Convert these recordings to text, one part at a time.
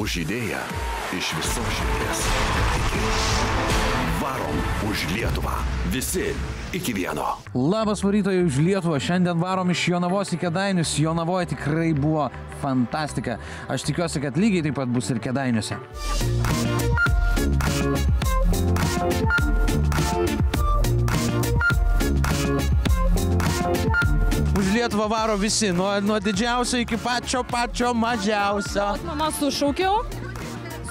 už idėją iš visos širdies. Varom už Lietuvą. Visi iki vieno. Labas varytojai už Lietuvą. Šiandien varom iš Jonavos į Kėdainius. Jonavoje tikrai buvo fantastika. Aš tikiuosi, kad lygiai taip pat bus ir Kėdainiuose. Už Lietuvą varo visi, nuo didžiausio iki pačio mažiausio. Mama sušaukiau,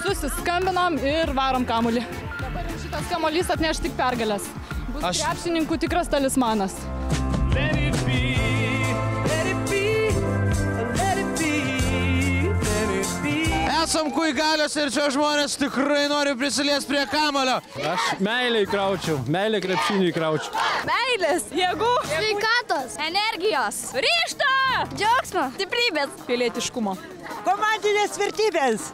susiskambinom ir varom kamuolį. Dabar šitas kamuolys atneš tik pergalės. Bus krepšininkų tikras talismanas. Esam kuigalios ir čia žmonės tikrai nori prisiliesti prie kamuolio. Aš meilę įkraučiau, meilę krepšinį įkraučiau. Meilės, jėgų, sveikatos, energijos, ryžto, džiaugsmo, stiprybės, pilietiškumo, komandinės vertybės.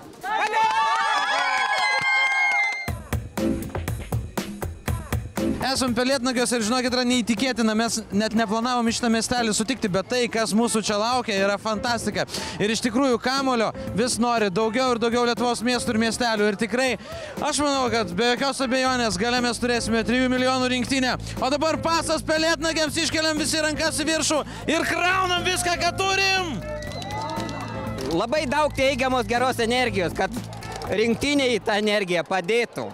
Esam Pelėdnagiuose ir žinokit, yra neįtikėtina, mes net neplanavom iš šitą miestelį sutikti, bet tai, kas mūsų čia laukia, yra fantastika. Ir iš tikrųjų kamuolio vis nori daugiau ir daugiau Lietuvos miestų ir miestelių. Ir tikrai, aš manau, kad be jokios abejonės gale mes turėsime 3 milijonų rinktinę. O dabar pasas Pelėdnagiams, iškeliam visi rankas į viršų ir kraunam viską, ką turim! Labai daug teigiamos geros energijos, kad rinktiniai tą energiją padėtų.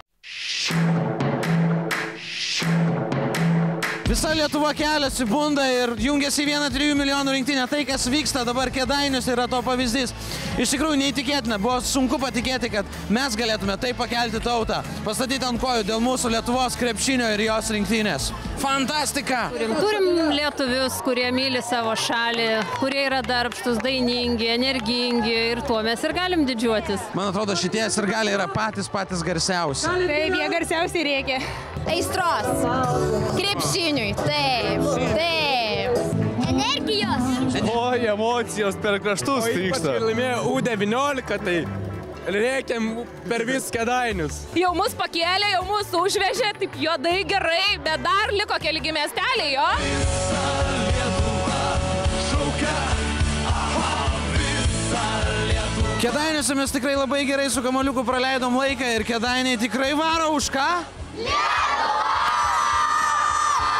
Visa Lietuva keliasi, bunda ir jungiasi į vieną 3 milijonų rinktinę. Tai, kas vyksta dabar Kėdainiuose, yra to pavyzdys. Iš tikrųjų neįtikėtina, buvo sunku patikėti, kad mes galėtume taip pakelti tautą, pastatyti ant kojų dėl mūsų Lietuvos krepšinio ir jos rinktinės. Fantastika! Turim lietuvius, kurie myli savo šalį, kurie yra darbštus, dainingi, energingi ir tuo mes ir galim didžiuotis. Man atrodo, šitie sirgaliai yra patys garsiausi. Taip, jie garsiausiai reikia. Aistros, krepšiniui, taip, energijos. Oi, emocijos per kraštus trykšta. Ypač laimėjo U19, tai reikiam per vis Kėdainius. Jau mus pakėlė, jau mus užvežė, taip juodai gerai, bet dar liko keli miesteliai, jo? Kėdainiuose mes tikrai labai gerai su kamuoliuku praleidom laiką ir Kėdainiai tikrai varo už ką? Lietuvą!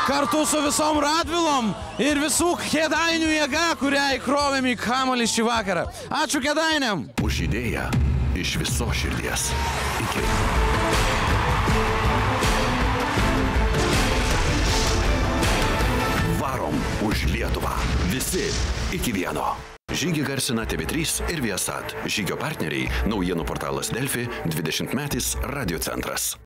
Kartu su visom Radvilom ir visų Kėdainių jėga, kurią įkrovėm į kamuolį šį vakarą. Ačiū Kėdainiam! Už idėją iš visos širdies. Iki. Varom už Lietuvą. Visi iki vieno. Žygį garsina TV3 ir Viasat. Žygio partneriai naujienų portalas Delfi, 20-metis Radio centras.